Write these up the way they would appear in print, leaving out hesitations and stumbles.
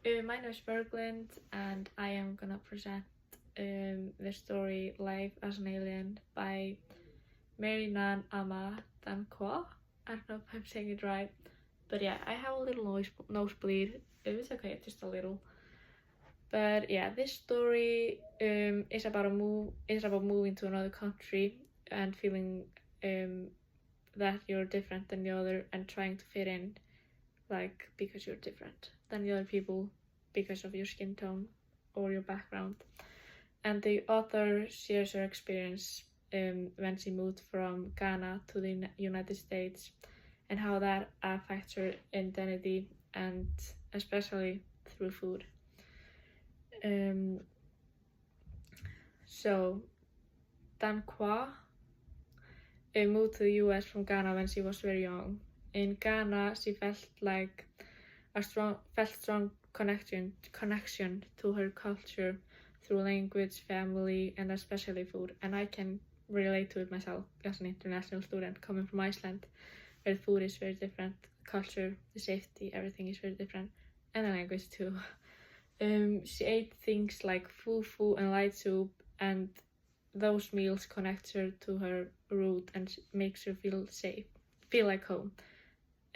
My name is Berglind, and I am gonna present the story Life as an Alien by Mary Nan Ama Dankwa. I don't know if I'm saying it right, but yeah, I have a little nosebleed. It was okay, just a little. But yeah, this story is about moving to another country and feeling that you're different than the other and trying to fit in, like because you're different than the other people because of your skin tone or your background. And the author shares her experience when she moved from Ghana to the United States and how that affects her identity, and especially through food. So Dankwa moved to the US from Ghana when she was very young. In Ghana, she felt strong connection to her culture through language, family, and especially food. And I can relate to it myself as an international student coming from Iceland, where food is very different, culture, the safety, everything is very different, and the language too. She ate things like fufu and light soup, and those meals connect her to her root and makes her feel safe, feel like home.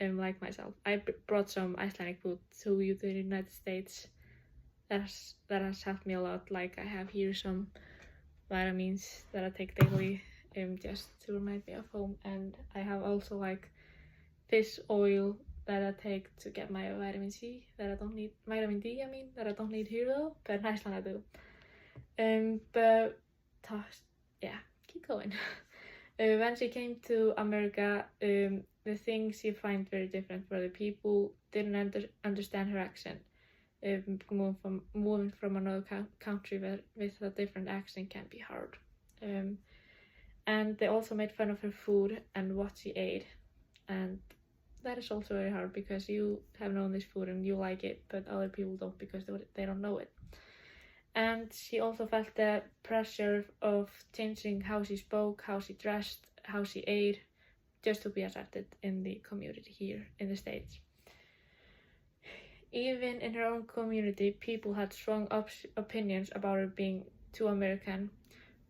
Like myself, I brought some Icelandic food to the United States. That has helped me a lot. Like I have here some vitamins that I take daily, just to remind me of home. And I have also like fish oil that I take to get my vitamin C that I don't need, vitamin D. I mean that I don't need here though, but in Iceland I do. Yeah, keep going. When she came to America, the things she found very different were the people didn't understand her accent. Moving from another country with a different accent can be hard. And they also made fun of her food and what she ate, and that is also very hard because you have known this food and you like it, but other people don't because they don't know it. And she also felt the pressure of changing how she spoke, how she dressed, how she ate, just to be accepted in the community here in the States. Even in her own community, people had strong opinions about her being too American,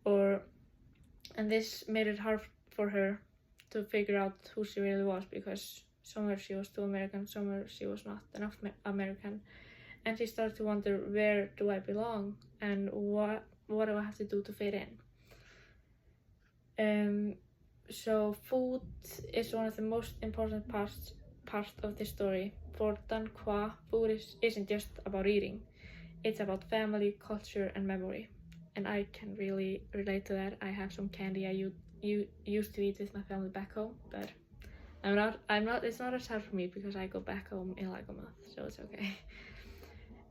and this made it hard for her to figure out who she really was, because somewhere she was too American, somewhere she was not enough American. And she started to wonder, where do I belong, and what do I have to do to fit in? So food is one of the most important parts of the story. For Dankwa, food isn't just about eating. It's about family, culture, and memory. And I can really relate to that. I have some candy I used to eat with my family back home, but it's not as hard for me because I go back home in like a month, so it's okay.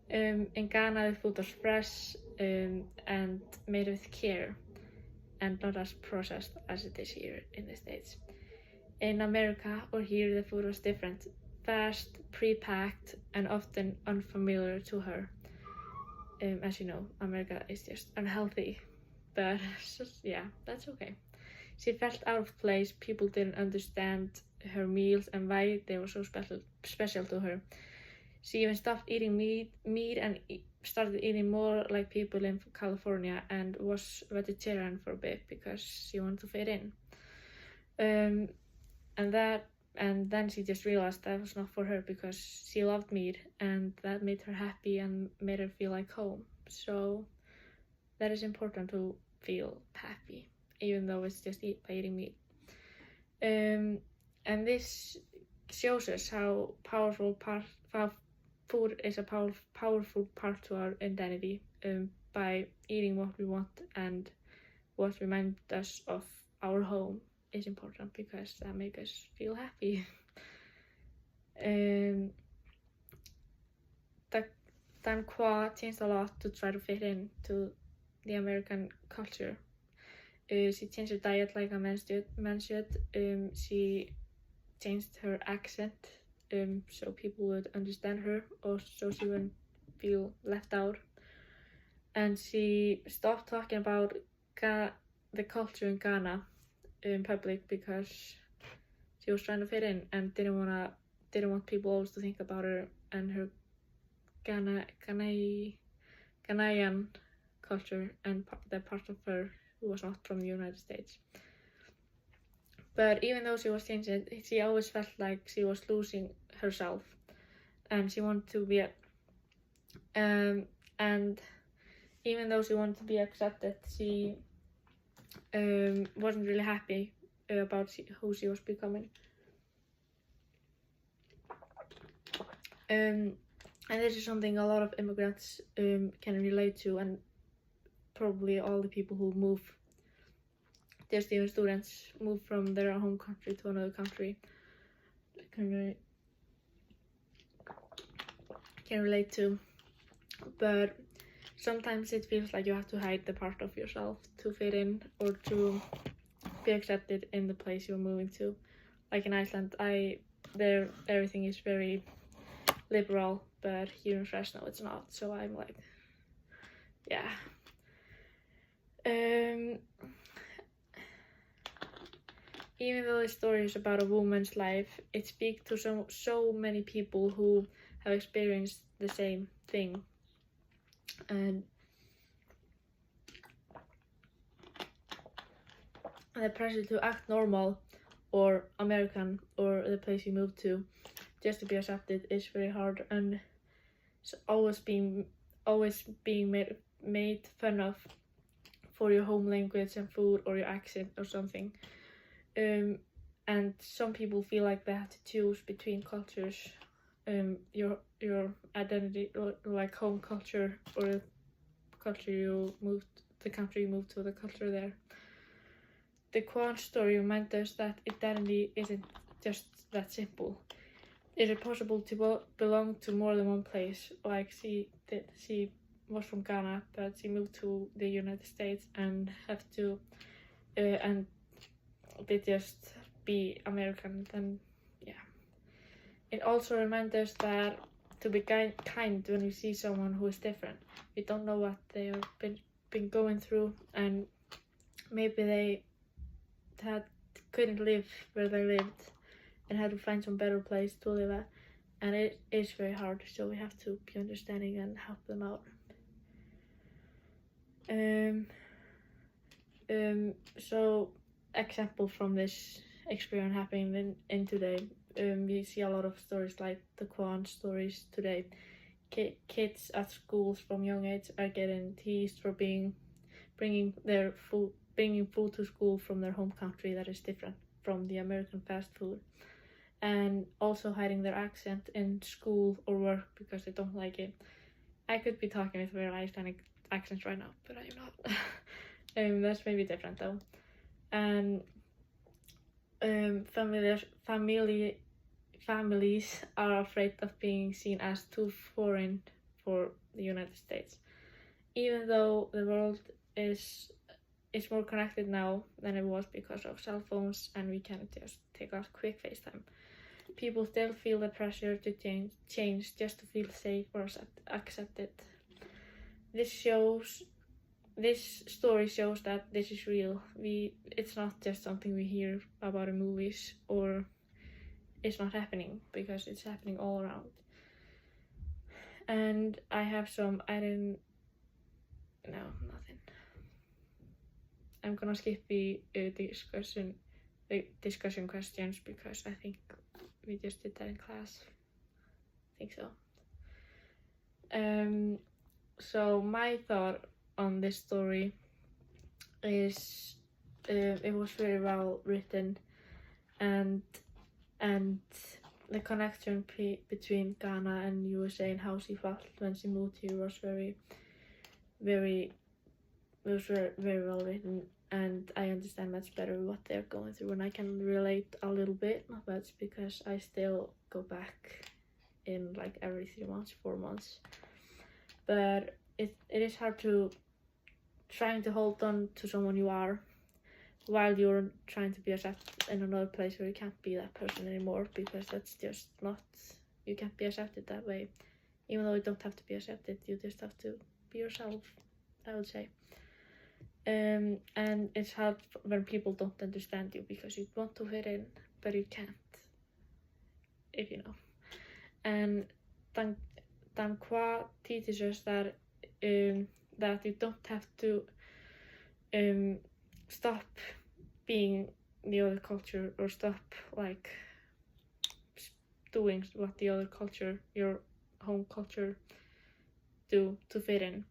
In Ghana, the food was fresh and made with care, and not as processed as it is here in the States. In America or here, the food was different, fast, pre-packed, and often unfamiliar to her. As you know, America is just unhealthy, but yeah, that's okay. She felt out of place. People didn't understand her meals and why they were so special to her. She even stopped eating meat and started eating more like people in California, and was vegetarian for a bit because she wanted to fit in. And then she just realized that was not for her because she loved meat, and that made her happy and made her feel like home. So that is important to feel happy, even though it's just by eating meat. And this shows us how food is a powerful part to our identity, by eating what we want and what reminds us of our home is important because that makes us feel happy. Dankwa changed a lot to try to fit into the American culture. She changed her diet, like I mentioned. She changed her accent, so people would understand her, or so she wouldn't feel left out. And she stopped talking about the culture in Ghana in public because she was trying to fit in and didn't want people always to think about her and her Ghanaian culture and the part of her who was not from the United States. But even though she was changing, she always felt like she was losing herself, and she wanted to be and even though she wanted to be accepted, she wasn't really happy about who she was becoming. And this is something a lot of immigrants can relate to, and probably all the people who move, just even students, move from their home country to another country can relate to. But sometimes it feels like you have to hide the part of yourself to fit in or to be accepted in the place you're moving to. Like in Iceland, there everything is very liberal, but here in Fresno it's not. So I'm like, yeah. Even though the story is about a woman's life, it speaks to so many people who have experienced the same thing. And the pressure to act normal or American or the place you move to just to be accepted is very hard, and it's always being made fun of for your home language and food or your accent or something. And some people feel like they have to choose between cultures, your identity, or like home culture or the culture you moved, the country you moved to, the culture there. The Quan story reminds us that identity isn't just that simple. Is it possible to belong to more than one place? Like she was from Ghana, but she moved to the United States and have to and they just be American. Then yeah. It also reminds us that to be kind when you see someone who is different. We don't know what they have been going through, and maybe they couldn't live where they lived and had to find some better place to live at, and it is very hard, so we have to be understanding and help them out. So example from this experience happening in today, we see a lot of stories like the Quan stories today. Kids at schools from young age are getting teased for bringing food to school from their home country that is different from the American fast food, and also hiding their accent in school or work because they don't like it. I could be talking with very Icelandic accents right now, but I am not. That's maybe different though. And families are afraid of being seen as too foreign for the United States. Even though the world is more connected now than it was because of cell phones and we can just take out quick FaceTime, people still feel the pressure to change just to feel safe or accepted. This story shows that this is real. It's not just something we hear about in movies, or it's not happening, because it's happening all around. And I have nothing. I'm gonna skip the discussion questions because I think we just did that in class. I think so. So my thought on this story is it was very well written, and the connection between Ghana and USA and how she felt when she moved here was very well written, and I understand much better what they're going through, and I can relate a little bit, not much, because I still go back in like every 3 months, 4 months. But it is hard to trying to hold on to someone you are while you're trying to be accepted in another place where you can't be that person anymore, because that's just not, you can't be accepted that way. Even though you don't have to be accepted, you just have to be yourself, I would say. And it's hard when people don't understand you because you want to fit in, but you can't, if you know. And Dan Qua teaches us that that you don't have to stop being the other culture or stop like doing what the other culture, your home culture, do to fit in.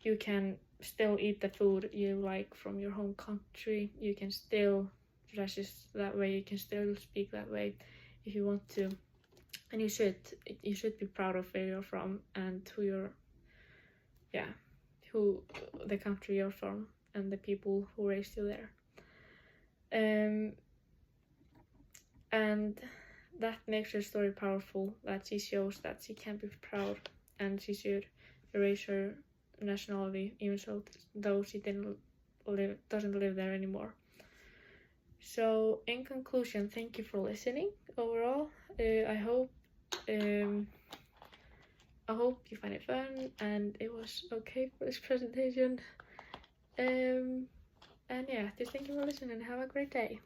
You can still eat the food you like from your home country. You can still dress that way. You can still speak that way if you want to, and you should be proud of where you're from and who the country you're from and the people who raised you there. And that makes her story powerful, that she shows that she can be proud and she should erase her nationality even though she doesn't live there anymore. So in conclusion, thank you for listening overall. I hope you find it fun and it was okay for this presentation. And yeah, just thank you for listening and have a great day.